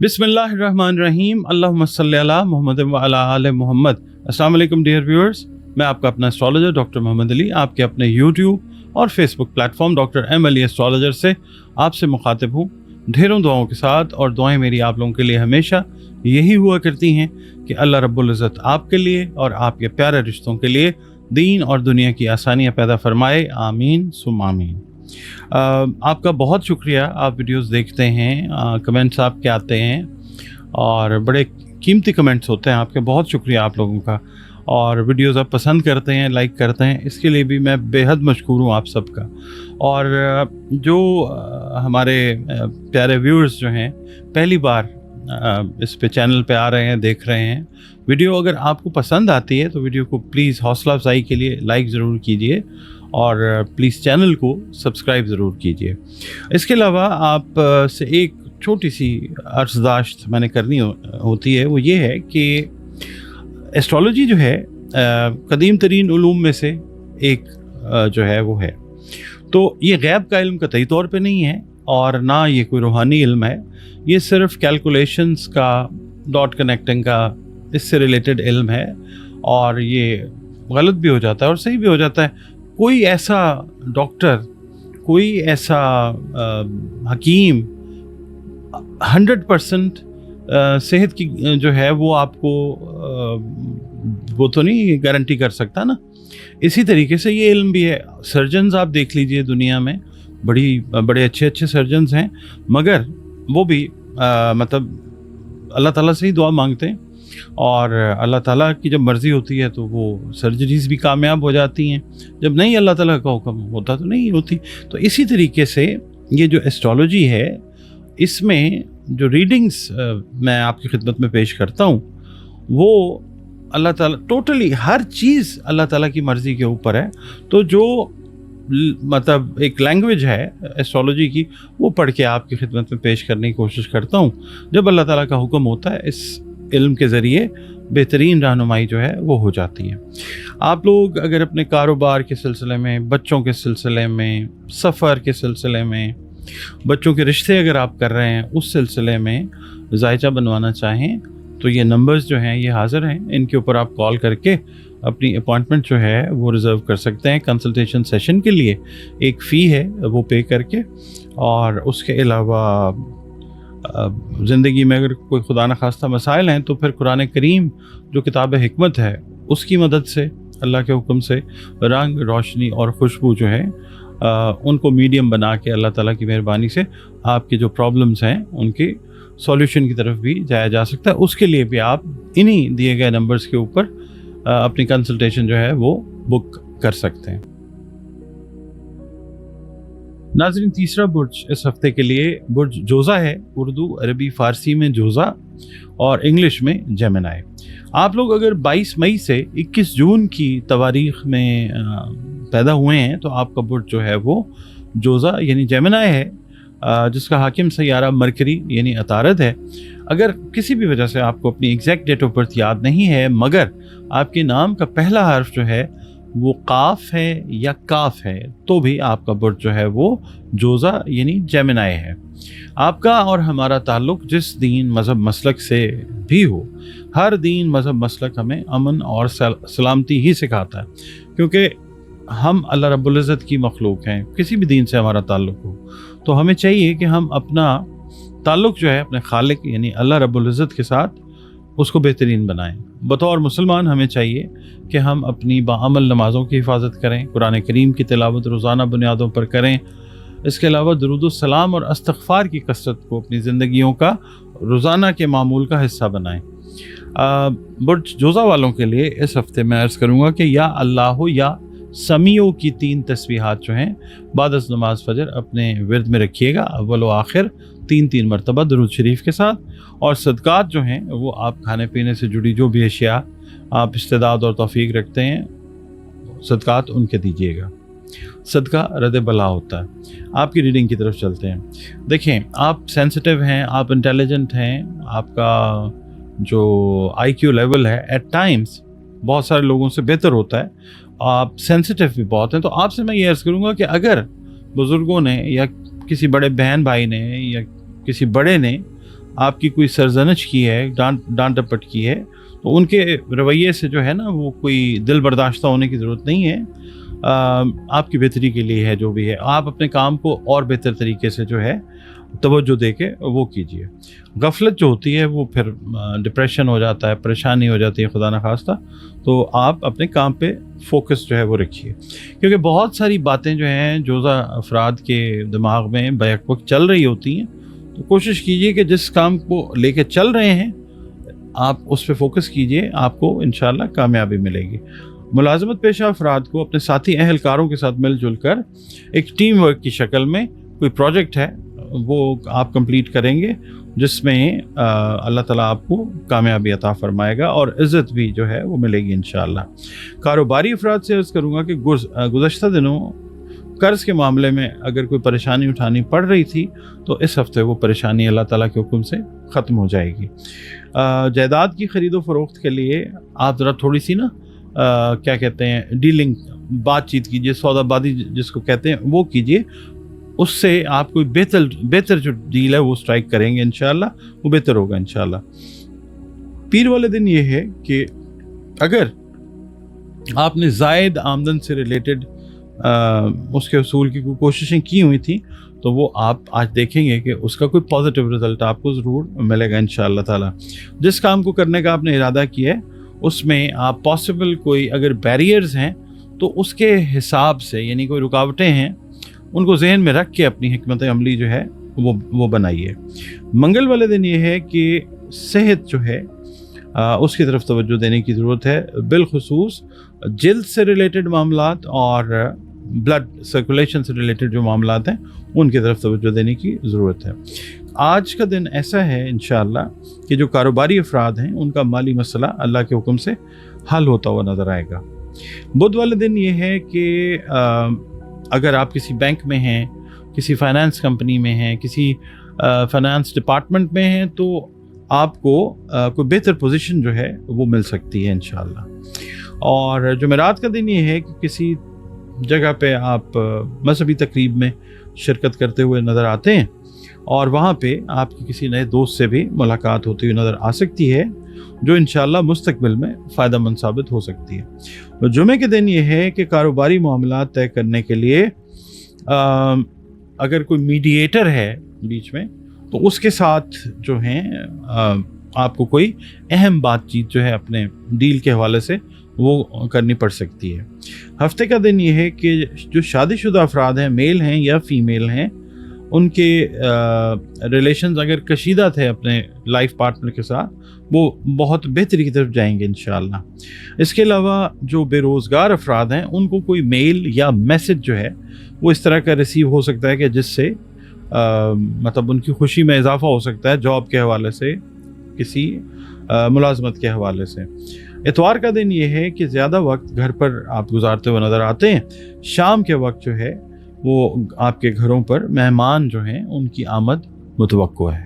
बिस्मिल्लाहिर्रहमानिर्रहीम, अल्लाहुम्मा सल्ली अला मुहम्मद व अला आले मुहम्मद। अस्सलाम वालेकुम डियर व्यूअर्स, मैं आपका अपना एस्ट्रोलॉजर डॉक्टर मोहम्मद अली आपके अपने यूट्यूब और Facebook platform doctor M Ali astrologer से आपसे मुखातिब हूँ ढेरों दुआओं के साथ। और दुआएं मेरी आप लोगों के लिए हमेशा यही हुआ करती हैं कि अल्लाह रब्बुल इज़्ज़त आपके लिए और आपके प्यारे रिश्तों के लिए दीन और दुनिया की आसानियाँ पैदा फरमाए, आमीन सुम आमीन। आपका बहुत शुक्रिया, आप वीडियोस देखते हैं, कमेंट्स आपके आते हैं और बड़े कीमती कमेंट्स होते हैं आपके, बहुत शुक्रिया आप लोगों का। और वीडियोस आप पसंद करते हैं, लाइक करते हैं, इसके लिए भी मैं बेहद मशकूर हूँ आप सबका। और जो हमारे प्यारे व्यूअर्स जो हैं पहली बार इस पे चैनल पे आ रहे हैं, देख रहे हैं वीडियो, अगर आपको पसंद आती है तो वीडियो को प्लीज़ हौसला अफजाई के लिए लाइक ज़रूर कीजिए और प्लीज़ चैनल को सब्सक्राइब ज़रूर कीजिए। इसके अलावा आप से एक छोटी सी अर्ज़दाश्त मैंने करनी होती है, वो ये है कि एस्ट्रोलॉजी जो है कदीम तरीन उलूम में से एक जो है वो है। तो ये गैब का इल्म कतई तौर पे नहीं है और ना ये कोई रूहानी इल्म है, ये सिर्फ कैलकुलेशंस का, डॉट कनेक्टिंग का, इससे रिलेटेड इल्म है। और ये गलत भी हो जाता है और सही भी हो जाता है। कोई ऐसा डॉक्टर, कोई ऐसा हकीम 100% सेहत की जो है वो आपको वो तो नहीं गारंटी कर सकता ना। इसी तरीके से ये इल्म भी है। सर्जन्स आप देख लीजिए, दुनिया में बड़े अच्छे अच्छे सर्जन्स हैं, मगर वो भी मतलब अल्लाह ताला से ही दुआ मांगते हैं और अल्लाह ताला की जब मर्ज़ी होती है तो वो सर्जरीज़ भी कामयाब हो जाती हैं, जब नहीं अल्लाह ताला का हुक्म होता तो नहीं होती। तो इसी तरीके से ये जो एस्ट्रोलॉजी है, इसमें जो रीडिंग्स मैं आपकी खिदमत में पेश करता हूँ वो अल्लाह ताला, टोटली हर चीज़ अल्लाह ताला की मर्ज़ी के ऊपर है। तो जो मतलब एक लैंग्वेज है एस्ट्रोलॉजी की, वो पढ़ के आपकी खिदमत में पेश करने की कोशिश करता हूँ। जब अल्लाह ताला का हुक्म होता है, इस इल्म के ज़रिए बेहतरीन रहनुमाई जो है वो हो जाती है। आप लोग अगर अपने कारोबार के सिलसिले में, बच्चों के सिलसिले में, सफ़र के सिलसिले में, बच्चों के रिश्ते अगर आप कर रहे हैं उस सिलसिले में जायचा बनवाना चाहें तो ये नंबर्स जो हैं ये हाज़िर हैं, इनके ऊपर आप कॉल करके अपनी अपॉइंटमेंट जो है वो रिज़र्व कर सकते हैं। कंसल्टेशन सेशन के लिए एक फ़ी है वो पे करके, और उसके अलावा ज़िंदगी में अगर कोई खुदा न खास्ता मसाइल हैं तो फिर कुरान करीम जो किताब हिकमत है उसकी मदद से, अल्लाह के हुक्म से रंग, रोशनी और खुशबू जो है उनको मीडियम बना के अल्लाह ताला की मेहरबानी से आपकी जो प्रॉब्लम्स हैं उनकी सॉल्यूशन की तरफ भी जाया जा सकता है। उसके लिए भी आप इन्हीं दिए गए नंबर्स के ऊपर अपनी कंसल्टेशन जो है वो बुक कर सकते हैं। नाज़रीन, तीसरा बुर्ज इस हफ्ते के लिए बुर्ज जोज़ा है। उर्दू, अरबी, फ़ारसी में जोज़ा और इंग्लिश में जेमिनाई। आप लोग अगर 22 मई से 21 जून की तवारीख़ में पैदा हुए हैं तो आपका बुर्ज जो है वो जोज़ा यानी जेमिनाई है, जिसका हाकिम सैयारा मरकरी यानी अतारद है। अगर किसी भी वजह से आपको अपनी एग्जैक्ट डेट ऑफ बर्थ याद नहीं है, मगर आपके नाम का पहला हर्फ जो है वो काफ है या काफ है, तो भी आपका बुर्ज जो है वो जोज़ा यानी जेमिनाई है। आपका और हमारा ताल्लुक़ जिस दीन, मज़हब, मसलक से भी हो, हर दीन, मज़हब, मसलक हमें अमन और सलामती ही सिखाता है, क्योंकि हम अल्लाह रब्बुल इज़्ज़त की मखलूक हैं। किसी भी दीन से हमारा ताल्लुक़ हो तो हमें चाहिए कि हम अपना ताल्लुक़ जो है अपने खालिक यानी अल्लाह रब्बुल इज़्ज़त के साथ उसको बेहतरीन बनाएं। बतौर मुसलमान हमें चाहिए कि हम अपनी बाअमल नमाज़ों की हिफाजत करें, कुरान करीम की तिलावत रोज़ाना बुनियादों पर करें। इसके अलावा दुरूद सलाम और इस्तग़फ़ार की कसरत को अपनी ज़िंदगियों का रोज़ाना के मामूल का हिस्सा बनाएं। बुर्ज जोज़ा वालों के लिए इस हफ्ते मैं अर्ज़ करूँगा कि या अल्लाह या समीओ की 3 तस्बीहात जो हैं बाद नमाज फ़जर अपने विर्द में रखिएगा, अव्वल व आखिर 3-3 मरतबा दुरूद शरीफ के साथ। और सदक़ात जो हैं वो आप खाने पीने से जुड़ी जो भी अशिया आप इस्तेदाद और तौफ़ीक रखते हैं, सदक़ात उनके दीजिएगा। सदका रद बला होता है। आपकी रीडिंग की तरफ चलते हैं। देखें, आप सेंसिटिव हैं, आप इंटेलिजेंट हैं, आपका जो IQ लेवल है एट टाइम्स बहुत सारे लोगों से बेहतर होता है, आप सेंसिटिव भी बहुत हैं। तो आपसे मैं ये अर्ज़ करूँगा कि अगर बुज़ुर्गों ने या किसी बड़े बहन भाई ने या किसी बड़े ने آپ کی کوئی سرزنش کی ہے، ڈانٹ ڈپٹ کی ہے، تو ان کے رویے سے جو ہے نا وہ کوئی دل برداشتہ ہونے کی ضرورت نہیں ہے، آپ کی بہتری کے لیے ہے جو بھی ہے. آپ اپنے کام کو اور بہتر طریقے سے جو ہے توجہ دے کے وہ کیجیے. غفلت جو ہوتی ہے وہ پھر ڈپریشن ہو جاتا ہے، پریشانی ہو جاتی ہے خدا نخواستہ. تو آپ اپنے کام پہ فوکس جو ہے وہ رکھیے، کیونکہ بہت ساری باتیں جو ہیں جوزہ افراد کے دماغ میں بیک وقت چل رہی ہوتی ہیں. تو کوشش کیجیے کہ جس کام کو لے کے چل رہے ہیں آپ اس پہ فوکس کیجیے، آپ کو انشاءاللہ کامیابی ملے گی. ملازمت پیشہ افراد کو اپنے ساتھی اہلکاروں کے ساتھ مل جل کر ایک ٹیم ورک کی شکل میں کوئی پروجیکٹ ہے وہ آپ کمپلیٹ کریں گے، جس میں اللہ تعالیٰ آپ کو کامیابی عطا فرمائے گا اور عزت بھی جو ہے وہ ملے گی انشاءاللہ. کاروباری افراد سے عرض کروں گا کہ گزشتہ دنوں قرض کے معاملے میں اگر کوئی پریشانی اٹھانی پڑ رہی تھی تو اس ہفتے وہ پریشانی اللہ تعالیٰ کے حکم سے ختم ہو جائے گی. جائیداد کی خرید و فروخت کے لیے آپ ذرا تھوڑی سی نا کیا کہتے ہیں ڈیلنگ، بات چیت کیجیے، سودا بازی جس کو کہتے ہیں وہ کیجیے. اس سے آپ کوئی بہتر جو ڈیل ہے وہ سٹرائک کریں گے انشاءاللہ، وہ بہتر ہوگا انشاءاللہ. پیر والے دن یہ ہے کہ اگر آپ نے زائد آمدن سے ریلیٹڈ اس کے حصول کی کوئی کوششیں کی ہوئی تھیں تو وہ آپ آج دیکھیں گے کہ اس کا کوئی پازیٹیو رزلٹ آپ کو ضرور ملے گا انشاءاللہ تعالی. جس کام کو کرنے کا آپ نے ارادہ کیا ہے اس میں آپ پاسبل کوئی اگر بیریئرز ہیں تو اس کے حساب سے، یعنی کوئی رکاوٹیں ہیں، ان کو ذہن میں رکھ کے اپنی حکمت عملی جو ہے وہ بنائیے. منگل والے دن یہ ہے کہ صحت جو ہے اس کی طرف توجہ دینے کی ضرورت ہے، بالخصوص جلد سے ریلیٹڈ معاملات اور بلڈ سرکولیشن سے ریلیٹڈ جو معاملات ہیں ان کی طرف توجہ دینے کی ضرورت ہے. آج کا دن ایسا ہے انشاءاللہ کہ جو کاروباری افراد ہیں ان کا مالی مسئلہ اللہ کے حکم سے حل ہوتا ہوا نظر آئے گا. بدھ والے دن یہ ہے کہ اگر آپ کسی بینک میں ہیں، کسی فائنانس کمپنی میں ہیں، کسی فائنانس ڈپارٹمنٹ میں ہیں تو آپ کو کوئی بہتر پوزیشن جو ہے وہ مل سکتی ہے انشاءاللہ. اور جمعرات کا دن یہ ہے کہ کسی جگہ پہ آپ مذہبی تقریب میں شرکت کرتے ہوئے نظر آتے ہیں اور وہاں پہ آپ کی کسی نئے دوست سے بھی ملاقات ہوتی ہوئی نظر آ سکتی ہے جو انشاءاللہ مستقبل میں فائدہ مند ثابت ہو سکتی ہے. جمعے کے دن یہ ہے کہ کاروباری معاملات طے کرنے کے لیے اگر کوئی میڈییٹر ہے بیچ میں تو اس کے ساتھ جو ہیں آپ کو کوئی اہم بات چیت جو ہے اپنے ڈیل کے حوالے سے وہ کرنی پڑ سکتی ہے. ہفتے کا دن یہ ہے کہ جو شادی شدہ افراد ہیں، میل ہیں یا فیمیل ہیں، ان کے ریلیشنز اگر کشیدہ تھے اپنے لائف پارٹنر کے ساتھ وہ بہت بہتری کی طرف جائیں گے انشاءاللہ. اس کے علاوہ جو بے روزگار افراد ہیں ان کو کوئی میل یا میسج جو ہے وہ اس طرح کا ریسیو ہو سکتا ہے کہ جس سے مطلب ان کی خوشی میں اضافہ ہو سکتا ہے، جاب کے حوالے سے، کسی ملازمت کے حوالے سے. اتوار کا دن یہ ہے کہ زیادہ وقت گھر پر آپ گزارتے ہوئے نظر آتے ہیں. شام کے وقت جو ہے وہ آپ کے گھروں پر مہمان جو ہیں ان کی آمد متوقع ہے.